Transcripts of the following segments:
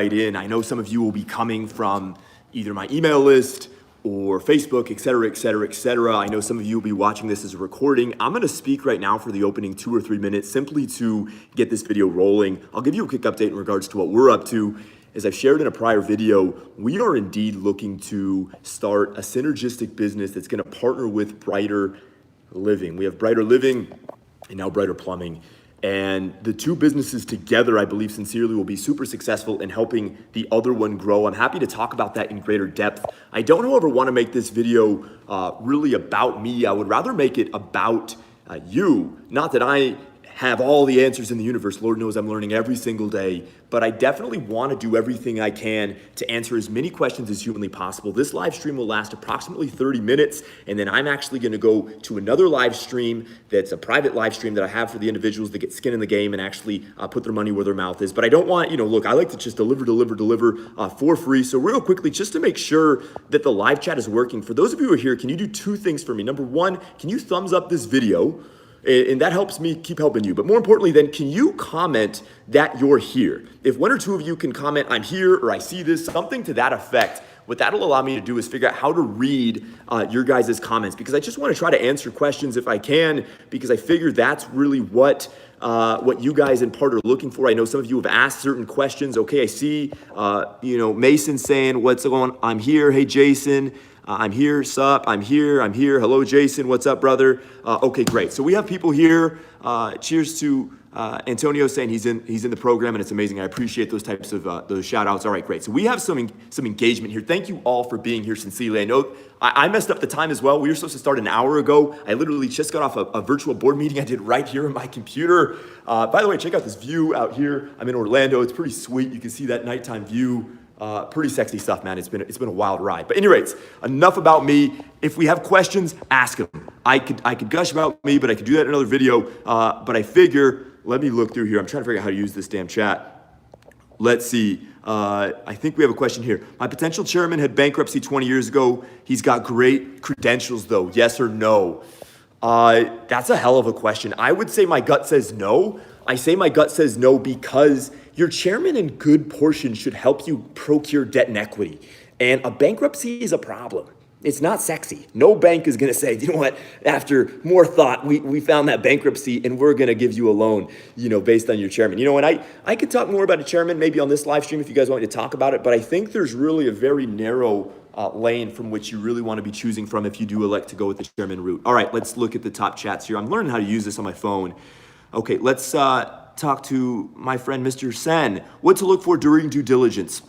right in. I know some of you will be coming from either my email list or Facebook, et cetera, et cetera, et cetera. I know some of you will be watching this as a recording. I'm gonna speak right now for the opening 2 or 3 minutes simply to get this video rolling. I'll give you a quick update in regards to what we're up to. As I've shared in a prior video, we are indeed looking to start a synergistic business that's gonna partner with Brighter Living. We have Brighter Living and now Brighter Plumbing. And the two businesses together, I believe sincerely, will be super successful in helping the other one grow. I'm happy to talk about that in greater depth. I don't, however, want to make this video really about me. I would rather make it about you. Not that I have all the answers in the universe. Lord knows I'm learning every single day, but I definitely want to do everything I can to answer as many questions as humanly possible. This live stream will last approximately 30 minutes, and then I'm actually going to go to another live stream that's a private live stream that I have for the individuals that get skin in the game and actually put their money where their mouth is. But I don't want, look, I like to just deliver for free. So real quickly, just to make sure that the live chat is working, for those of you who are here, can you do 2 things for me? Number 1, can you thumbs up this video? And that helps me keep helping you. But more importantly, then, can you comment that you're here? If 1 or 2 of you can comment, I'm here, or I see this, something to that effect, what that'll allow me to do is figure out how to read your guys' comments, because I just want to try to answer questions if I can, because I figure that's really what you guys in part are looking for. I know some of you have asked certain questions. Okay, I see, Mason saying, what's going on? I'm here. Hey, Jason. I'm here, sup, I'm here. Hello, Jason, what's up, brother? Okay, great. So we have people here. Cheers to Antonio saying he's in the program, and it's amazing. I appreciate those types of those shout outs. All right, great. So we have some engagement here. Thank you all for being here sincerely. I know I messed up the time as well. We were supposed to start an hour ago. I literally just got off a virtual board meeting I did right here on my computer. By the way, check out this view out here. I'm in Orlando. It's pretty sweet. You can see that nighttime view. Pretty sexy stuff, man. It's been a wild ride. But anyways, enough about me. If we have questions, ask them. I could gush about me, but I could do that in another video. But I figure, let me look through here. I'm trying to figure out how to use this damn chat. Let's see. I think we have a question here. My potential chairman had bankruptcy 20 years ago. He's got great credentials, though. Yes or no? That's a hell of a question. I would say my gut says no. I say my gut says no because your chairman in good portion should help you procure debt and equity. And a bankruptcy is a problem. It's not sexy. No bank is going to say, you know what, after more thought, we found that bankruptcy and we're going to give you a loan, based on your chairman. And I could talk more about a chairman maybe on this live stream if you guys want me to talk about it, but I think there's really a very narrow lane from which you really want to be choosing from if you do elect to go with the chairman route. All right, let's look at the top chats here. I'm learning how to use this on my phone. Okay, let's talk to my friend, Mr. Sen. What to look for during due diligence?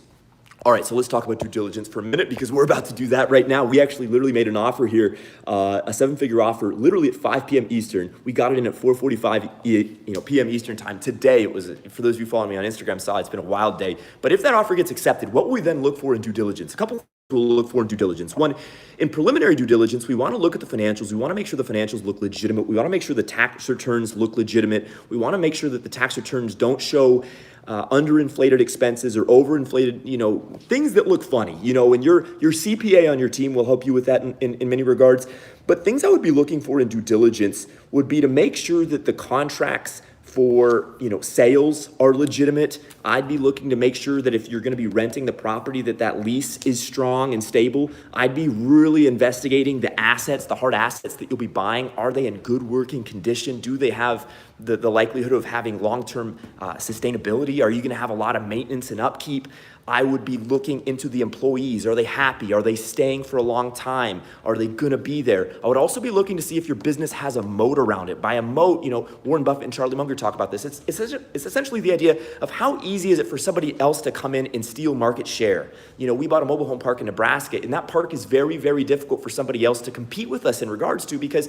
All right, so let's talk about due diligence for a minute because we're about to do that right now. We actually literally made an offer here, a 7-figure offer, literally at 5 p.m. Eastern. We got it in at 4:45 p.m. Eastern time. Today, it was, for those of you following me on Instagram, saw it's been a wild day. But if that offer gets accepted, what will we then look for in due diligence? A couple we'll look for in due diligence. One, in preliminary due diligence, we want to look at the financials. We want to make sure the financials look legitimate. We want to make sure the tax returns look legitimate. We want to make sure that the tax returns don't show underinflated expenses or overinflated, things that look funny. And your CPA on your team will help you with that in many regards. But things I would be looking for in due diligence would be to make sure that the contracts for sales are legitimate. I'd be looking to make sure that if you're going to be renting the property, that lease is strong and stable. I'd be really investigating the assets, the hard assets that you'll be buying. Are they in good working condition? Do they have the likelihood of having long-term sustainability? Are you going to have a lot of maintenance and upkeep? I would be looking into the employees. Are they happy? Are they staying for a long time? Are they going to be there? I would also be looking to see if your business has a moat around it. By a moat, Warren Buffett and Charlie Munger talk about this. It's essentially the idea of how easy is it for somebody else to come in and steal market share. We bought a mobile home park in Nebraska, and that park is very, very difficult for somebody else to compete with us in regards to, because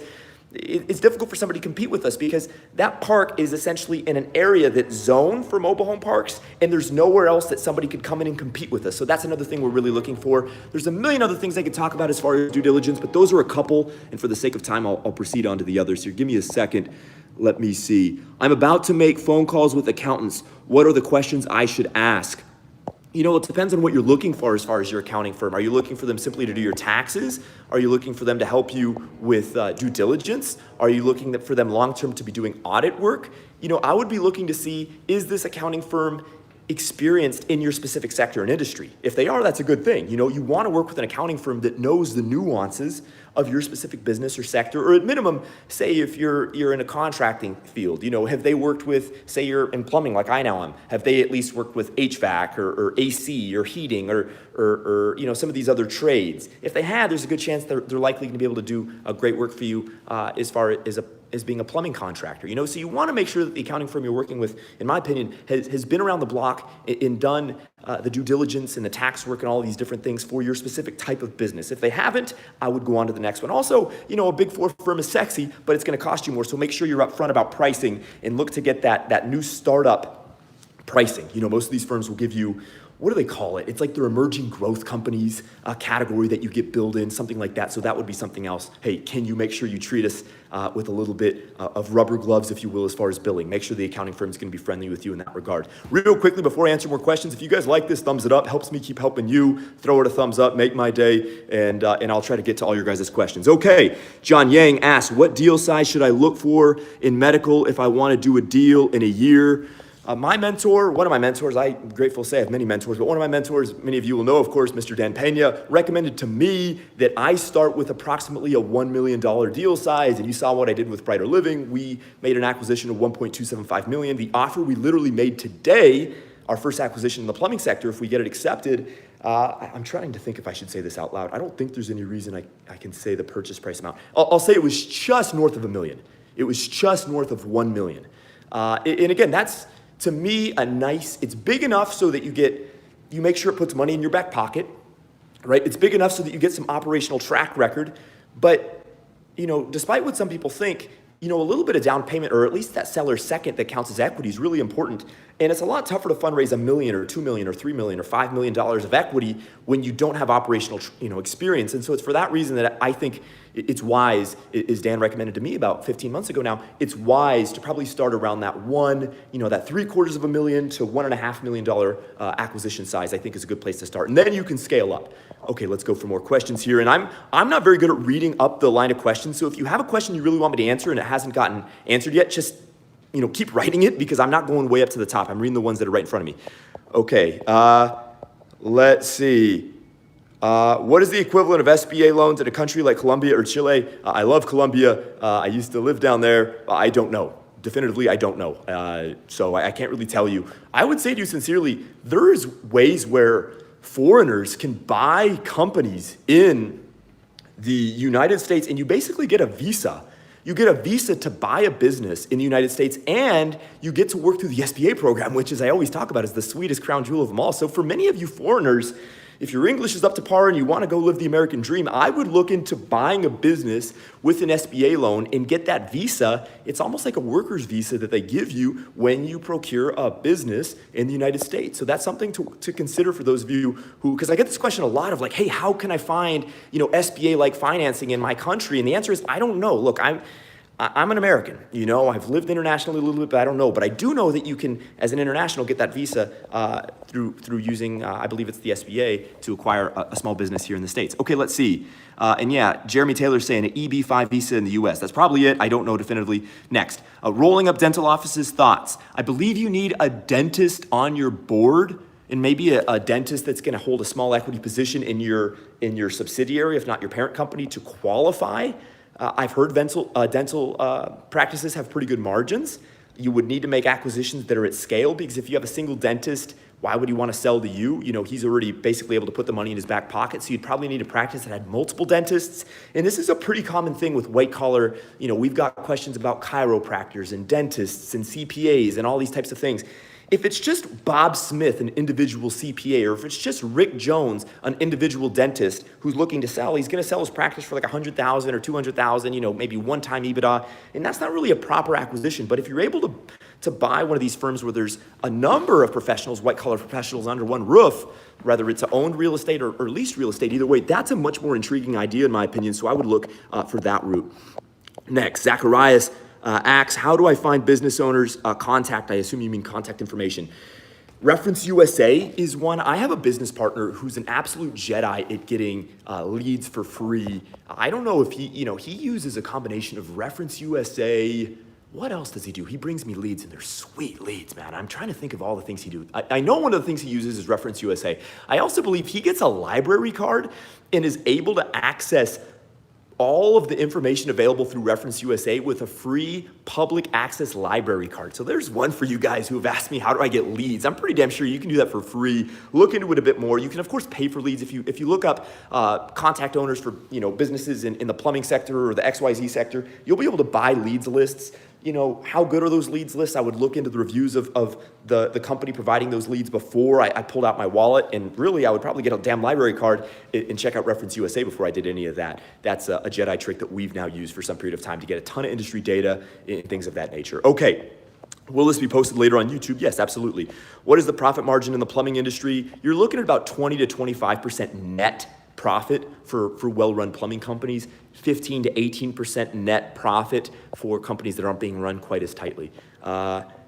it's difficult for somebody to compete with us because that park is essentially in an area that's zoned for mobile home parks, and there's nowhere else that somebody could come in and compete with us. So that's another thing we're really looking for. There's a million other things I could talk about as far as due diligence, but those are a couple, and for the sake of time, I'll proceed on to the others here. Give me a second. Let me see. I'm about to make phone calls with accountants. What are the questions I should ask? It depends on what you're looking for as far as your accounting firm. Are you looking for them simply to do your taxes? Are you looking for them to help you with due diligence? Are you looking for them long-term to be doing audit work? I would be looking to see, is this accounting firm experienced in your specific sector and industry. If they are, that's a good thing. You want to work with an accounting firm that knows the nuances of your specific business or sector, or at minimum, say if you're in a contracting field, have they worked with, say you're in plumbing like I now am, have they at least worked with HVAC or AC or heating or some of these other trades? If they have, there's a good chance they're likely going to be able to do a great work for you as far as being a plumbing contractor. So you want to make sure that the accounting firm you're working with, in my opinion, has been around the block and done the due diligence and the tax work and all these different things for your specific type of business. If they haven't, I would go on to the next one. Also, a Big Four firm is sexy, but it's going to cost you more. So make sure you're upfront about pricing and look to get that new startup pricing. Most of these firms will give you, what do they call it? It's like their emerging growth companies category that you get billed in, something like that. So that would be something else. Hey, can you make sure you treat us with a little bit of rubber gloves, if you will, as far as billing? Make sure the accounting firm is going to be friendly with you in that regard. Real quickly, before I answer more questions, if you guys like this, thumbs it up. Helps me keep helping you. Throw it a thumbs up, make my day, and I'll try to get to all your guys' questions. Okay, John Yang asks, what deal size should I look for in medical if I want to do a deal in a year? One of my mentors, I'm grateful to say I have many mentors, but one of my mentors, many of you will know, of course, Mr. Dan Pena, recommended to me that I start with approximately a $1 million deal size. And you saw what I did with Brighter Living. We made an acquisition of $1.275 million. The offer we literally made today, our first acquisition in the plumbing sector, if we get it accepted, I'm trying to think if I should say this out loud. I don't think there's any reason I can say the purchase price amount. I'll say it was just north of $1 million. It was just north of $1 million. And again, that's, to me, it's big enough so that you make sure it puts money in your back pocket, right? It's big enough so that you get some operational track record. But, despite what some people think, a little bit of down payment, or at least that seller's second that counts as equity, is really important. And it's a lot tougher to fundraise $1 million or $2 million or $3 million or $5 million of equity when you don't have operational, experience. And so it's for that reason that I think it's wise, as Dan recommended to me about 15 months ago now, it's wise to probably start around that that $750,000 to $1.5 million acquisition size. I think is a good place to start. And then you can scale up. Okay, let's go for more questions here. And I'm not very good at reading up the line of questions. So if you have a question you really want me to answer and it hasn't gotten answered yet, just keep writing it, because I'm not going way up to the top. I'm reading the ones that are right in front of me. Okay, let's see. What is the equivalent of SBA loans in a country like Colombia or Chile? I love Colombia. I used to live down there. I don't know. Definitively, I don't know. So I can't really tell you. I would say to you sincerely, there's ways where foreigners can buy companies in the United States, and you basically get a visa. You get a visa to buy a business in the United States, and you get to work through the SBA program, which, as I always talk about, is the sweetest crown jewel of them all. So for many of you foreigners, if your English is up to par and you want to go live the American dream, I would look into buying a business with an SBA loan and get that visa. It's almost like a worker's visa that they give you when you procure a business in the United States. So that's something to consider for those of you who, because I get this question a lot of like, hey, how can I find, SBA-like financing in my country? And the answer is, I don't know. Look, I'm an American, I've lived internationally a little bit, but I don't know. But I do know that you can, as an international, get that visa through using, I believe it's the SBA, to acquire a small business here in the States. Okay, let's see. And yeah, Jeremy Taylor's saying an EB-5 visa in the US. That's probably it. I don't know definitively. Next, rolling up dental offices, thoughts. I believe you need a dentist on your board, and maybe a dentist that's going to hold a small equity position in your subsidiary, if not your parent company, to qualify. I've heard dental practices have pretty good margins. You would need to make acquisitions that are at scale, because if you have a single dentist, why would he want to sell to you? He's already basically able to put the money in his back pocket. So you'd probably need a practice that had multiple dentists. And this is a pretty common thing with white collar. We've got questions about chiropractors and dentists and CPAs and all these types of things. If it's just Bob Smith, an individual CPA, or if it's just Rick Jones, an individual dentist who's looking to sell, he's going to sell his practice for like $100,000 or $200,000, maybe one-time EBITDA, and that's not really a proper acquisition. But if you're able to buy one of these firms where there's a number of professionals, white-collar professionals under one roof, whether it's owned real estate or leased real estate, either way, that's a much more intriguing idea in my opinion. So I would look for that route. Next, Zacharias asks, how do I find business owners' contact? I assume you mean contact information. Reference USA is one. I have a business partner who's an absolute Jedi at getting leads for free. I don't know if he uses a combination of Reference USA, What else does he do? He brings me leads, and they're sweet leads, man. I'm trying to think of all the things he do. I know one of the things he uses is Reference USA. I also believe he gets a library card and is able to access all of the information available through Reference USA with a free public access library card. So there's one for you guys who have asked me, how do I get leads? I'm pretty damn sure you can do that for free. Look into it a bit more. You can of course pay for leads. If you look up contact owners for businesses in the plumbing sector or the XYZ sector, you'll be able to buy leads lists. How good are those leads lists? I would look into the reviews of the company providing those leads before I pulled out my wallet. And really, I would probably get a damn library card and check out Reference USA before I did any of that. That's a Jedi trick that we've now used for some period of time to get a ton of industry data and things of that nature. Okay. Will this be posted later on YouTube? Yes, absolutely. What is the profit margin in the plumbing industry? You're looking at about 20 to 25% net profit for well-run plumbing companies, 15 to 18% net profit for companies that aren't being run quite as tightly.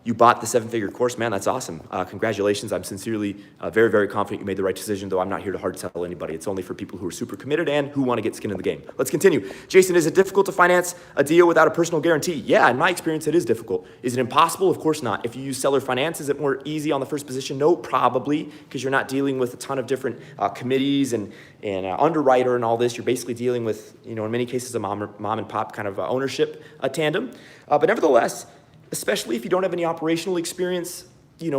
You bought the 7-figure course, man, that's awesome. Congratulations, I'm sincerely very, very confident you made the right decision, though I'm not here to hard sell anybody. It's only for people who are super committed and who want to get skin in the game. Let's continue. Jason, is it difficult to finance a deal without a personal guarantee? Yeah, in my experience, it is difficult. Is it impossible? Of course not. If you use seller finance, is it more easy on the first position? No, probably, because you're not dealing with a ton of different committees and underwriter and all this. You're basically dealing with, in many cases, a mom and pop kind of ownership tandem. But nevertheless, especially if you don't have any operational experience,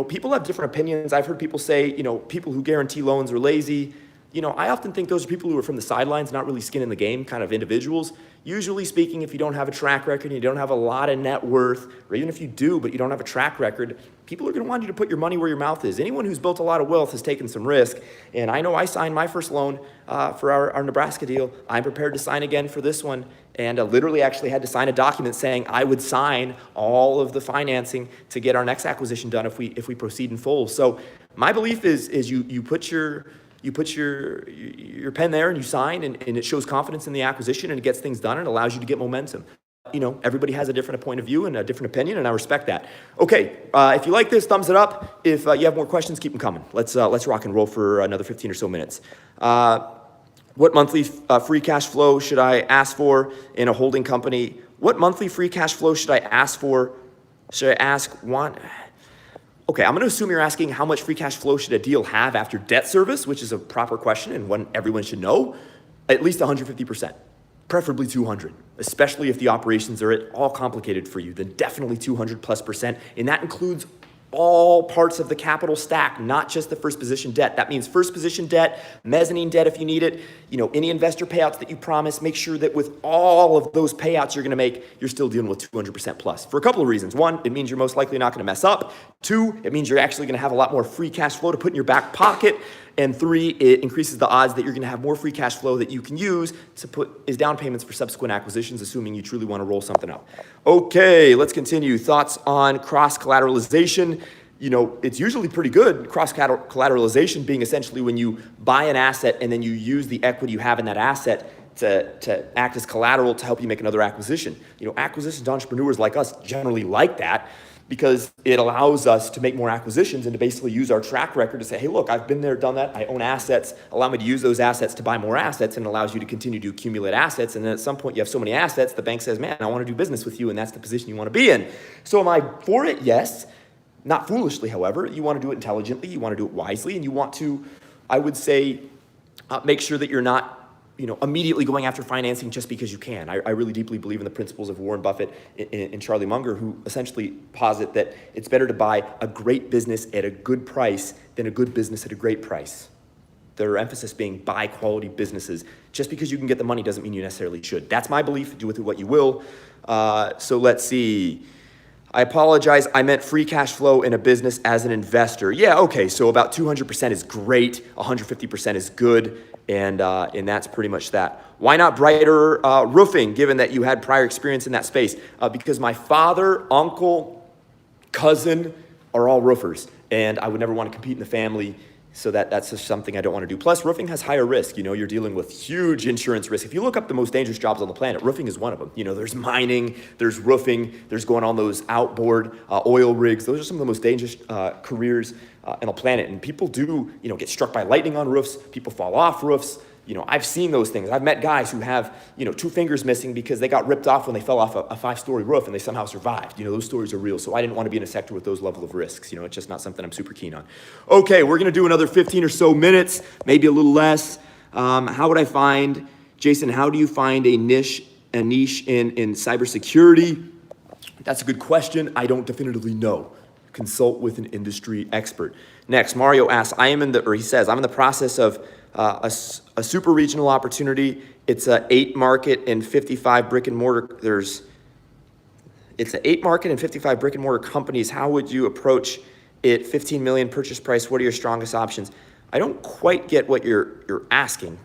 people have different opinions. I've heard people say, people who guarantee loans are lazy. I often think those are people who are from the sidelines, not really skin in the game kind of individuals. Usually speaking, if you don't have a track record and you don't have a lot of net worth, or even if you do, but you don't have a track record, people are going to want you to put your money where your mouth is. Anyone who's built a lot of wealth has taken some risk. And I know I signed my first loan for our Nebraska deal. I'm prepared to sign again for this one. And literally actually had to sign a document saying I would sign all of the financing to get our next acquisition done if we proceed in full. So my belief is you put your pen there and you sign, and it shows confidence in the acquisition, and it gets things done and allows you to get momentum. Everybody has a different point of view and a different opinion, and I respect that. Okay, if you like this, thumbs it up. If you have more questions, keep them coming. Let's rock and roll for another 15 or so minutes. What monthly free cash flow should I ask for in a holding company? What monthly free cash flow should I ask for? Should I ask one? Okay, I'm going to assume you're asking how much free cash flow should a deal have after debt service, which is a proper question and one everyone should know. At least 150%, preferably 200, especially if the operations are at all complicated for you, then definitely 200+%. And that includes all parts of the capital stack, not just the first position debt. That means first position debt, mezzanine debt if you need it, any investor payouts that you promise, make sure that with all of those payouts you're gonna make, you're still dealing with 200% plus. For a couple of reasons. One, it means you're most likely not gonna mess up. Two, it means you're actually gonna have a lot more free cash flow to put in your back pocket. And three, it increases the odds that you're gonna have more free cash flow that you can use to put as down payments for subsequent acquisitions, assuming you truly wanna roll something out. Okay, let's continue. Thoughts on cross-collateralization? It's usually pretty good. Cross-collateralization being essentially when you buy an asset and then you use the equity you have in that asset to act as collateral to help you make another acquisition. Acquisitions entrepreneurs like us generally like that, because it allows us to make more acquisitions and to basically use our track record to say, hey, look, I've been there, done that. I own assets. Allow me to use those assets to buy more assets, and it allows you to continue to accumulate assets. And then at some point you have so many assets, the bank says, man, I want to do business with you, and that's the position you want to be in. So am I for it? Yes. Not foolishly, however. You want to do it intelligently. You want to do it wisely. And you want to, I would say, make sure that you're not immediately going after financing just because you can. I really deeply believe in the principles of Warren Buffett and Charlie Munger, who essentially posit that it's better to buy a great business at a good price than a good business at a great price. Their emphasis being buy quality businesses. Just because you can get the money doesn't mean you necessarily should. That's my belief. Do with it what you will. So let's see. I apologize. I meant free cash flow in a business as an investor. Yeah, okay. So about 200% is great. 150% is good. And that's pretty much that. Why not brighter roofing, given that you had prior experience in that space? Because my father, uncle, cousin are all roofers, and I would never want to compete in the family. So that's just something I don't want to do. Plus, roofing has higher risk. You're dealing with huge insurance risk. If you look up the most dangerous jobs on the planet, roofing is one of them. There's mining, there's roofing, there's going on those outboard oil rigs. Those are some of the most dangerous careers on the planet. And people do, get struck by lightning on roofs. People fall off roofs. I've seen those things. I've met guys who have, 2 fingers missing because they got ripped off when they fell off a 5-story roof and they somehow survived. Those stories are real. So I didn't want to be in a sector with those level of risks. It's just not something I'm super keen on. Okay, we're going to do another 15 or so minutes, maybe a little less. Jason, how do you find a niche in cybersecurity? That's a good question. I don't definitively know. Consult with an industry expert. Next, Mario asks, I'm in the process of a super regional opportunity. It's an 8 market and 55 brick and mortar. It's an 8 market and 55 brick and mortar companies. How would you approach it? 15 million purchase price. What are your strongest options? I don't quite get what you're asking.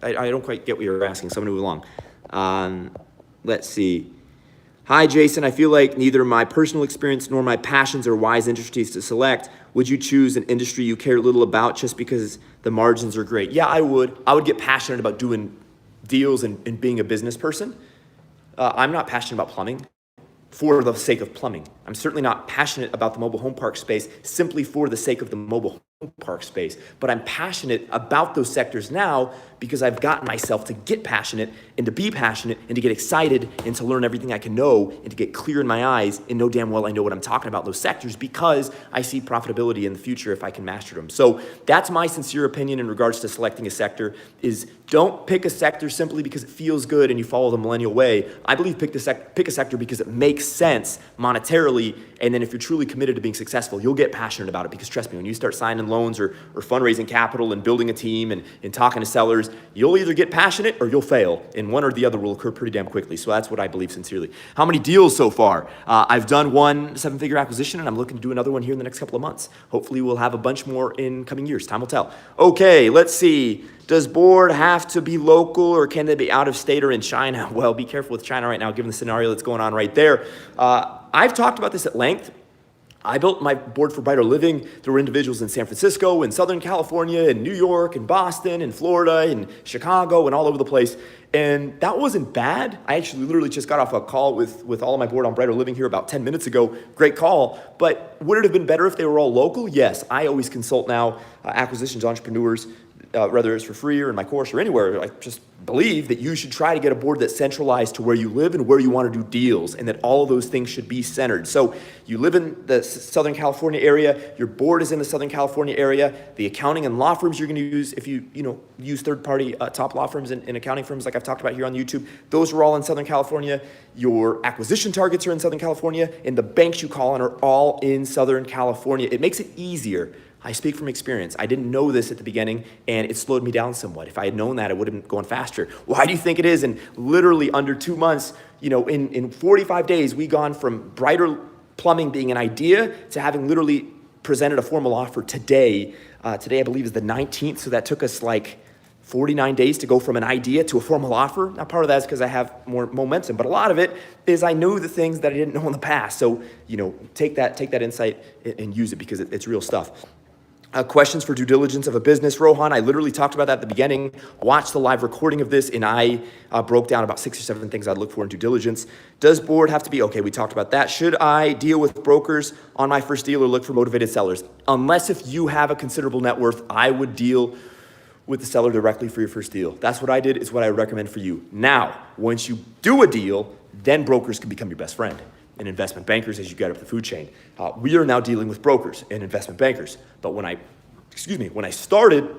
I don't quite get what you're asking, so I'm gonna move along. Let's see. Hi, Jason. I feel like neither my personal experience nor my passions are wise industries to select. Would you choose an industry you care little about just because the margins are great? Yeah, I would. I would get passionate about doing deals and being a business person. I'm not passionate about plumbing for the sake of plumbing. I'm certainly not passionate about the mobile home park space simply for the sake of the mobile home park space, but I'm passionate about those sectors now because I've gotten myself to get passionate and to be passionate and to get excited and to learn everything I can know and to get clear in my eyes and know damn well I know what I'm talking about in those sectors because I see profitability in the future if I can master them. So that's my sincere opinion in regards to selecting a sector is don't pick a sector simply because it feels good and you follow the millennial way. I believe pick a sector because it makes sense monetarily, and then if you're truly committed to being successful, you'll get passionate about it because trust me, when you start signing loans or fundraising capital and building a team and talking to sellers, you'll either get passionate or you'll fail, and one or the other will occur pretty damn quickly. So that's what I believe sincerely. How many deals so far? I've done one 7-figure acquisition, and I'm looking to do another one here in the next couple of months. Hopefully we'll have a bunch more in coming years. Time will tell. Okay, let's see. Does board have to be local or can they be out of state or in China? Well, be careful with China right now, given the scenario that's going on right there. I've talked about this at length. I built my board for Brighter Living. There were individuals in San Francisco, in Southern California, in New York, in Boston, in Florida, in Chicago, and all over the place. And that wasn't bad. I actually literally just got off a call with all of my board on Brighter Living here about 10 minutes ago. Great call. But would it have been better if they were all local? Yes. I always consult now acquisitions entrepreneurs, whether it's for free or in my course or anywhere. I just believe that you should try to get a board that's centralized to where you live and where you want to do deals, and that all of those things should be centered. So you live in the Southern California area, your board is in the Southern California area, the accounting and law firms you're going to use, if you use third-party top law firms and accounting firms like I've talked about here on YouTube, those are all in Southern California. Your acquisition targets are in Southern California, and the banks you call on are all in Southern California. It makes it easier. I speak from experience. I didn't know this at the beginning, and it slowed me down somewhat. If I had known that, it would have been going faster. Why do you think it is? And literally under 2 months, in 45 days, we gone from Brighter Plumbing being an idea to having literally presented a formal offer today. Today, I believe, is the 19th, so that took us like 49 days to go from an idea to a formal offer. Now, part of that is because I have more momentum, but a lot of it is I knew the things that I didn't know in the past. So, take that insight and use it because it's real stuff. Questions for due diligence of a business. Rohan, I literally talked about that at the beginning. Watch the live recording of this, and I broke down about 6 or 7 things I'd look for in due diligence. Does board have to be? Okay, we talked about that. Should I deal with brokers on my first deal or look for motivated sellers? Unless if you have a considerable net worth, I would deal with the seller directly for your first deal. That's what I did. It's what I recommend for you. Now, once you do a deal, then brokers can become your best friend and investment bankers as you get up the food chain. We are now dealing with brokers and investment bankers. But when I started,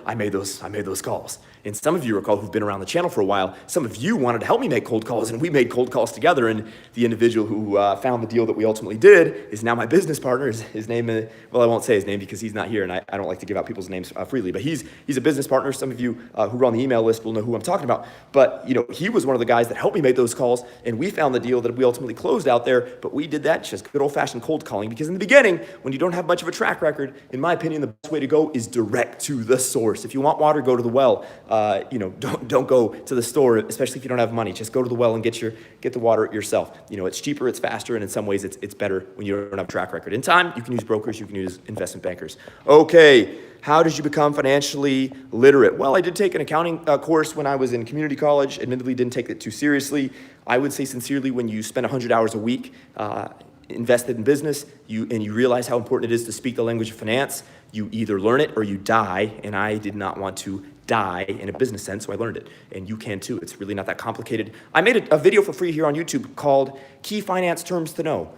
I made those calls. And some of you recall who've been around the channel for a while, some of you wanted to help me make cold calls, and we made cold calls together. And the individual who found the deal that we ultimately did is now my business partner. His name, well, I won't say his name because he's not here, and I don't like to give out people's names freely. But he's a business partner. Some of you who are on the email list will know who I'm talking about. But he was one of the guys that helped me make those calls, and we found the deal that we ultimately closed out there. But we did that just good old-fashioned cold calling, because in the beginning, when you don't have much of a track record, in my opinion, the best way to go is direct to the source. If you want water, go to the well. Don't go to the store, especially if you don't have money. Just go to the well and get the water yourself. It's cheaper, it's faster, and in some ways it's better when you don't have a track record. In time, you can use brokers, you can use investment bankers. Okay, how did you become financially literate? Well, I did take an accounting course when I was in community college. Admittedly, didn't take it too seriously. I would say sincerely, when you spend 100 hours a week invested in business, you realize how important it is to speak the language of finance, you either learn it or you die, and I did not want to die in a business sense, so I learned it, and you can too. It's really not that complicated. I made a video for free here on YouTube called Key Finance Terms to Know.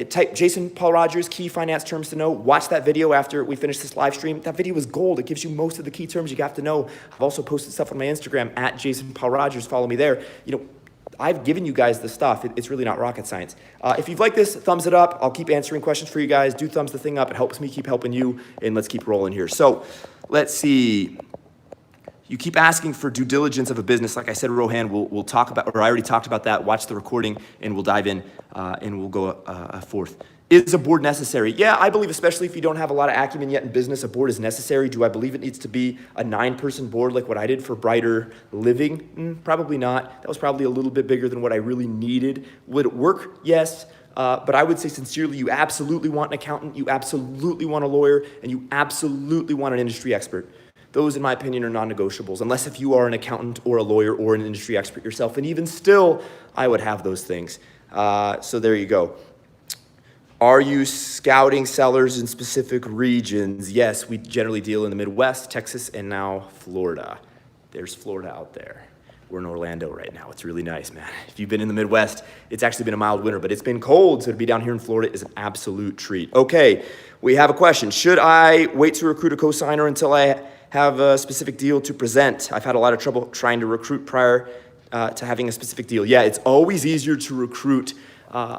Type Jason Paul Rogers, Key Finance Terms to Know. Watch that video after we finish this live stream. That video is gold. It gives you most of the key terms you have to know. I've also posted stuff on my Instagram at Jason Paul Rogers. Follow me there. I've given you guys the stuff. It's really not rocket science. If you've liked this, thumbs it up. I'll keep answering questions for you guys. Do thumbs the thing up. It helps me keep helping you, and let's keep rolling here. So let's see. You keep asking for due diligence of a business. Like I said, Rohan, we'll talk about, or I already talked about that. Watch the recording, and we'll dive in, and we'll go forth. Is a board necessary? Yeah, I believe, especially if you don't have a lot of acumen yet in business, a board is necessary. Do I believe it needs to be a 9-person board like what I did for Brighter Living? Probably not. That was probably a little bit bigger than what I really needed. Would it work? Yes. But I would say sincerely, you absolutely want an accountant, you absolutely want a lawyer, and you absolutely want an industry expert. Those, in my opinion, are non-negotiables, unless if you are an accountant or a lawyer or an industry expert yourself. And even still, I would have those things. So there you go. Are you scouting sellers in specific regions? Yes, we generally deal in the Midwest, Texas, and now Florida. There's Florida out there. We're in Orlando right now. It's really nice, man. If you've been in the Midwest, it's actually been a mild winter, but it's been cold, so to be down here in Florida is an absolute treat. Okay, we have a question. Should I wait to recruit a cosigner until I have a specific deal to present? I've had a lot of trouble trying to recruit prior to having a specific deal. Yeah, it's always easier to recruit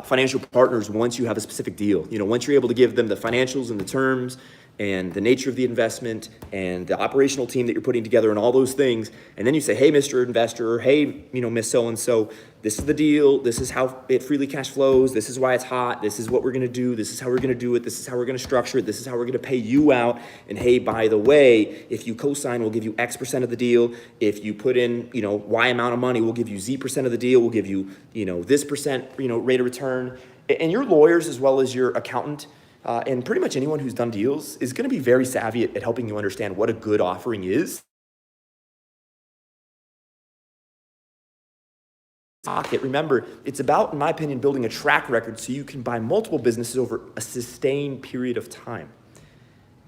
financial partners once you have a specific deal. Once you're able to give them the financials and the terms and the nature of the investment and the operational team that you're putting together and all those things, and then you say, hey, Mr. Investor, or hey, Miss So-and-so, this is the deal, this is how it freely cash flows, this is why it's hot, this is what we're gonna do, this is how we're gonna do it, this is how we're gonna structure it, this is how we're gonna pay you out, and hey, by the way, if you co-sign, we'll give you X% of the deal, if you put in, Y amount of money, we'll give you Z% of the deal, we'll give you, this percent, rate of return, and your lawyers as well as your accountant, and pretty much anyone who's done deals is gonna be very savvy at helping you understand what a good offering is. Remember, it's about, in my opinion, building a track record so you can buy multiple businesses over a sustained period of time.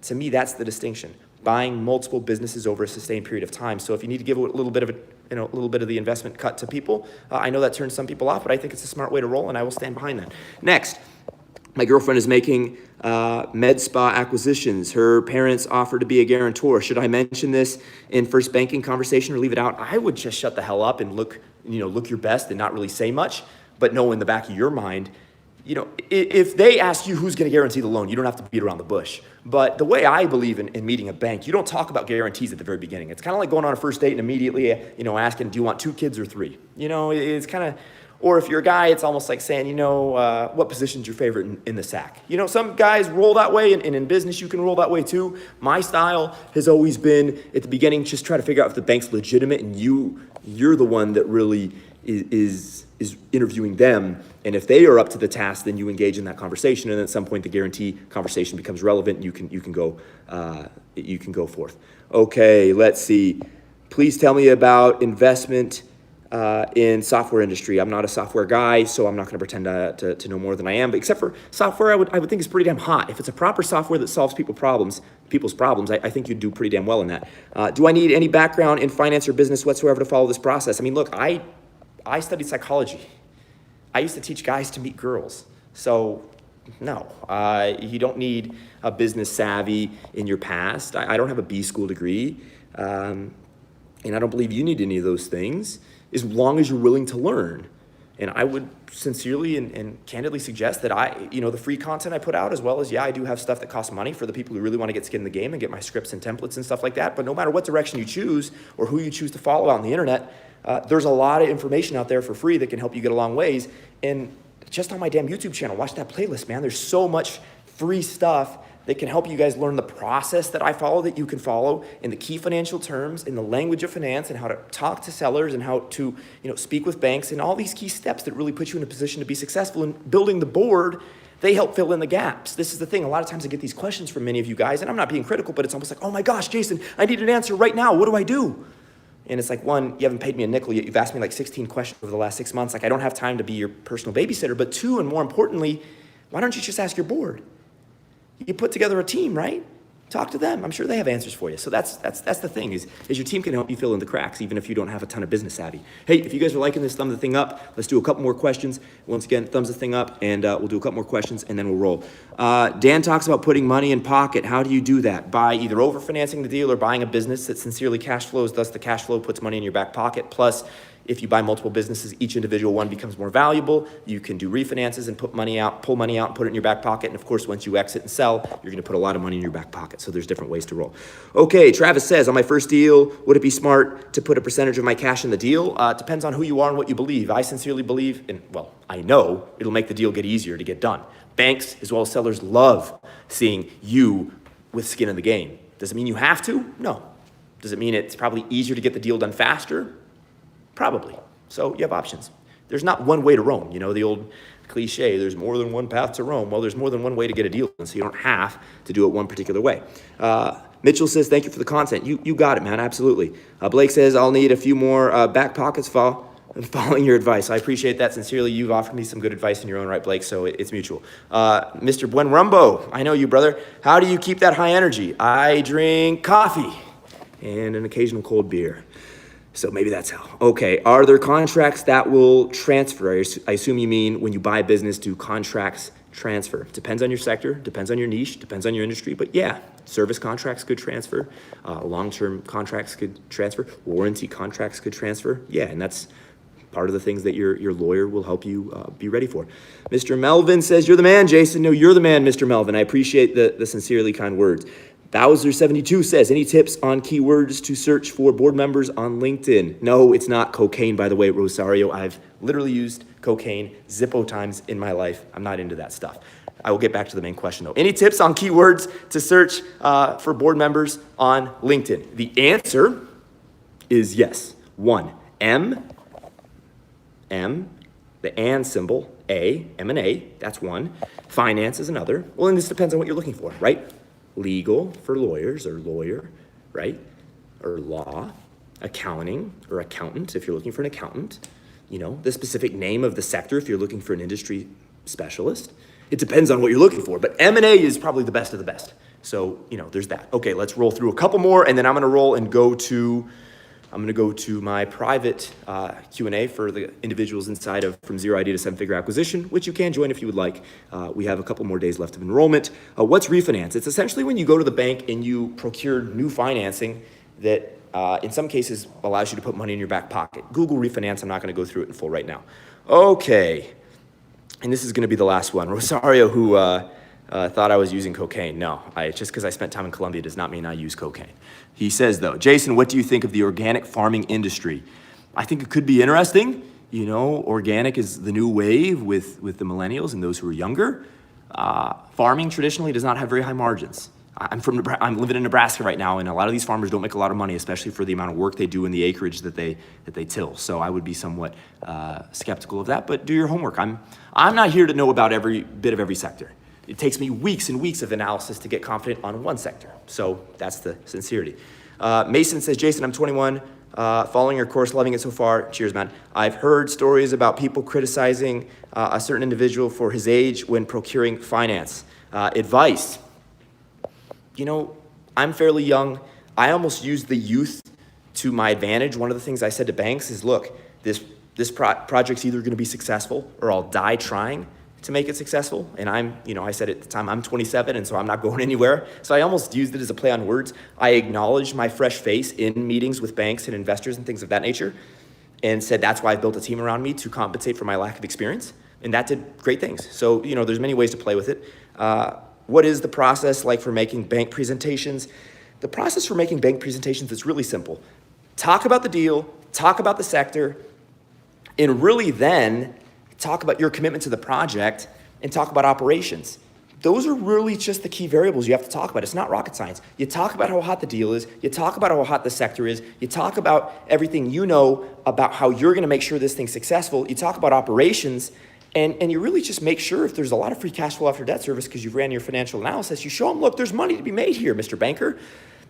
To me, that's the distinction. Buying multiple businesses over a sustained period of time. So if you need to give a little bit of the investment cut to people, I know that turns some people off, but I think it's a smart way to roll, and I will stand behind that. Next, my girlfriend is making med spa acquisitions. Her parents offer to be a guarantor. Should I mention this in first banking conversation or leave it out? I would just shut the hell up and look your best and not really say much, but know in the back of your mind, if they ask you who's going to guarantee the loan, you don't have to beat around the bush. But the way I believe in meeting a bank, you don't talk about guarantees at the very beginning. It's kind of like going on a first date and immediately, asking, do you want 2 kids or 3? It's kind of, or if you're a guy, it's almost like saying, what position's your favorite in the sack? Some guys roll that way, and in business, you can roll that way too. My style has always been, at the beginning, just try to figure out if the bank's legitimate, and you're the one that really is interviewing them. And if they are up to the task, then you engage in that conversation, and at some point, the guarantee conversation becomes relevant, and you can go forth. Okay, let's see. Please tell me about investment in software industry. I'm not a software guy, so I'm not going to pretend to know more than I am. But except for software, I would think is pretty damn hot. If it's a proper software that solves people's problems, I think you'd do pretty damn well in that. Do I need any background in finance or business whatsoever to follow this process? I mean, look, I studied psychology. I used to teach guys to meet girls. So no, you don't need a business savvy in your past. I don't have a B school degree, and I don't believe you need any of those things, as long as you're willing to learn. And I would sincerely and candidly suggest that the free content I put out, as well as, I do have stuff that costs money for the people who really want to get skin in the game and get my scripts and templates and stuff like that. But no matter what direction you choose or who you choose to follow out on the internet, there's a lot of information out there for free that can help you get a long ways. And just on my damn YouTube channel, watch that playlist, man. There's so much free stuff that can help you guys learn the process that I follow, that you can follow, in the key financial terms, in the language of finance, and how to talk to sellers, and how to speak with banks, and all these key steps that really put you in a position to be successful in building the board. They help fill in the gaps. This is the thing. A lot of times I get these questions from many of you guys, and I'm not being critical, but it's almost like, oh my gosh, Jason, I need an answer right now. What do I do? And it's like, one, you haven't paid me a nickel yet. You've asked me like 16 questions over the last 6 months. Like, I don't have time to be your personal babysitter. But 2, and more importantly, why don't you just ask your board? You put together a team, right? talk to them. I'm sure they have answers for you. So that's the thing is your team can help you fill in the cracks, even if you don't have a ton of business savvy. Hey, if you guys are liking this, thumb the thing up. Let's do a couple more questions. Once again, thumbs the thing up, and we'll do a couple more questions, and then we'll roll. Dan talks about putting money in pocket. How do you do that? By either overfinancing the deal or buying a business that sincerely cash flows. Thus, the cash flow puts money in your back pocket. Plus, if you buy multiple businesses, each individual one becomes more valuable. You can do refinances and pull money out and put it in your back pocket. And of course, once you exit and sell, you're gonna put a lot of money in your back pocket. So there's different ways to roll. Okay, Travis says, on my first deal, would it be smart to put a percentage of my cash in the deal? It depends on who you are and what you believe. I sincerely believe, and well, I know it'll make the deal get easier to get done. Banks, as well as sellers, love seeing you with skin in the game. Does it mean you have to? No. Does it mean it's probably easier to get the deal done faster? Probably. So you have options. There's not one way to Rome. You know, the old cliche, there's more than one path to Rome. Well, there's more than one way to get a deal done, so you don't have to do it one particular way. Mitchell says, thank you for the content. You got it, man, absolutely. Blake says, I'll need a few more back pockets following your advice. I appreciate that sincerely. You've offered me some good advice in your own right, Blake, so it's mutual. Mr. Buenrumbo, I know you, brother. How do you keep that high energy? I drink coffee and an occasional cold beer. So maybe that's how. Okay, are there contracts that will transfer? I assume you mean when you buy a business, do contracts transfer? Depends on your sector, depends on your niche, depends on your industry, but yeah, service contracts could transfer, long-term contracts could transfer, warranty contracts could transfer. Yeah, and that's part of the things that your lawyer will help you be ready for. Mr. Melvin says, you're the man, Jason. No, you're the man, Mr. Melvin. I appreciate the sincerely kind words. Bowser72 says, any tips on keywords to search for board members on LinkedIn? No, it's not cocaine, by the way, Rosario. I've literally used cocaine Zippo times in my life. I'm not into that stuff. I will get back to the main question, though. Any tips on keywords to search for board members on LinkedIn? The answer is yes. 1, M, the and symbol, M&A, that's one. Finance is another. Well, and this depends on what you're looking for, right? Legal for lawyers or lawyer, right? Or law, accounting or accountant if you're looking for an accountant. You know, the specific name of the sector if you're looking for an industry specialist. It depends on what you're looking for, but M&A is probably the best of the best. So, you know, there's that. Okay, let's roll through a couple more, and then I'm gonna roll and go to my private Q&A for the individuals inside of From Zero Idea to Seven Figure Acquisition, which you can join if you would like. We have a couple more days left of enrollment. What's refinance? It's essentially when you go to the bank and you procure new financing that in some cases allows you to put money in your back pocket. Google refinance. I'm not going to go through it in full right now. Okay, and this is going to be the last one. Rosario, who thought I was using cocaine. No, just because I spent time in Colombia does not mean I use cocaine. He says, though, Jason, what do you think of the organic farming industry? I think it could be interesting. You know, organic is the new wave with the millennials and those who are younger. Farming traditionally does not have very high margins. I'm living in Nebraska right now, and a lot of these farmers don't make a lot of money, especially for the amount of work they do in the acreage that they till. So I would be somewhat skeptical of that. But do your homework. I'm not here to know about every bit of every sector. It takes me weeks and weeks of analysis to get confident on one sector. So that's the sincerity. Mason says, Jason, I'm 21, following your course, loving it so far. Cheers, man. I've heard stories about people criticizing a certain individual for his age when procuring finance. Advice. You know, I'm fairly young. I almost use the youth to my advantage. One of the things I said to banks is, look, this project's either going to be successful or I'll die trying to make it successful. And I said at the time, I'm 27, and so I'm not going anywhere. So I almost used it as a play on words. I acknowledged my fresh face in meetings with banks and investors and things of that nature, and said that's why I built a team around me to compensate for my lack of experience. And that did great things. So, you know, there's many ways to play with it. What is the process like for making bank presentations? The process for making bank presentations is really simple. Talk about the deal, talk about the sector, and really then talk about your commitment to the project and talk about operations. Those are really just the key variables you have to talk about. It's not rocket science. You talk about how hot the deal is. You talk about how hot the sector is. You talk about everything you know about how you're going to make sure this thing's successful. You talk about operations, and you really just make sure if there's a lot of free cash flow after debt service because you've ran your financial analysis, you show them, look, there's money to be made here, Mr. Banker.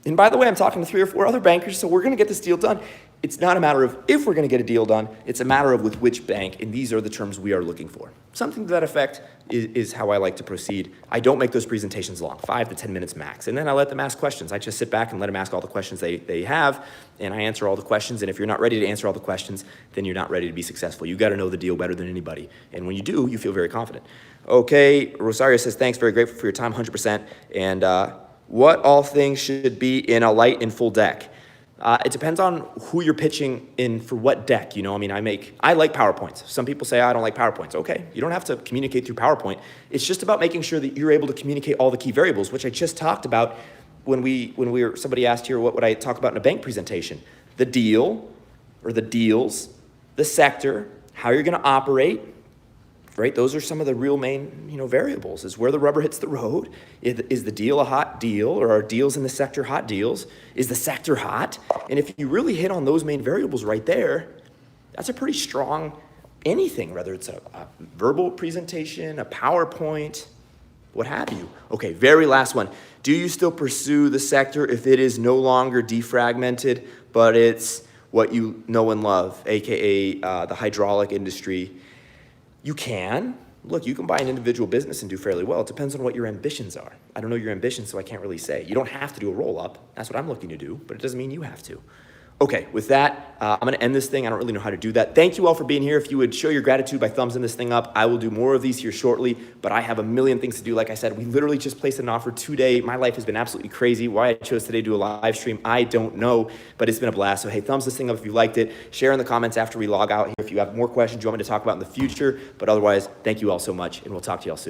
And by the way, I'm talking to 3 or 4 other bankers, so we're going to get this deal done. It's not a matter of if we're going to get a deal done, it's a matter of with which bank, and these are the terms we are looking for. Something to that effect is how I like to proceed. I don't make those presentations long, 5 to 10 minutes max, and then I let them ask questions. I just sit back and let them ask all the questions they have, and I answer all the questions, and if you're not ready to answer all the questions, then you're not ready to be successful. You got to know the deal better than anybody, and when you do, you feel very confident. Okay, Rosario says, thanks, very grateful for your time, 100%, and what all things should be in a light and full deck? It depends on who you're pitching in for what deck. You know, I mean, I like PowerPoints. Some people say, I don't like PowerPoints. Okay, you don't have to communicate through PowerPoint. It's just about making sure that you're able to communicate all the key variables, which I just talked about when somebody asked here, what would I talk about in a bank presentation? The deal or the deals, the sector, how you're going to operate, right? Those are some of the real main, variables, is where the rubber hits the road. Is the deal a hot deal, or are deals in the sector hot deals? Is the sector hot? And if you really hit on those main variables right there, that's a pretty strong anything, whether it's a verbal presentation, a PowerPoint, what have you. Okay, very last one. Do you still pursue the sector if it is no longer defragmented, but it's what you know and love, AKA the hydraulic industry? You can. Look, you can buy an individual business and do fairly well. It depends on what your ambitions are. I don't know your ambitions, so I can't really say. You don't have to do a roll-up. That's what I'm looking to do, but it doesn't mean you have to. Okay, with that, I'm going to end this thing. I don't really know how to do that. Thank you all for being here. If you would show your gratitude by thumbsing this thing up, I will do more of these here shortly, but I have a million things to do. Like I said, we literally just placed an offer today. My life has been absolutely crazy. Why I chose today to do a live stream, I don't know, but it's been a blast. So hey, thumbs this thing up if you liked it. Share in the comments after we log out here if you have more questions you want me to talk about in the future. But otherwise, thank you all so much, and we'll talk to you all soon.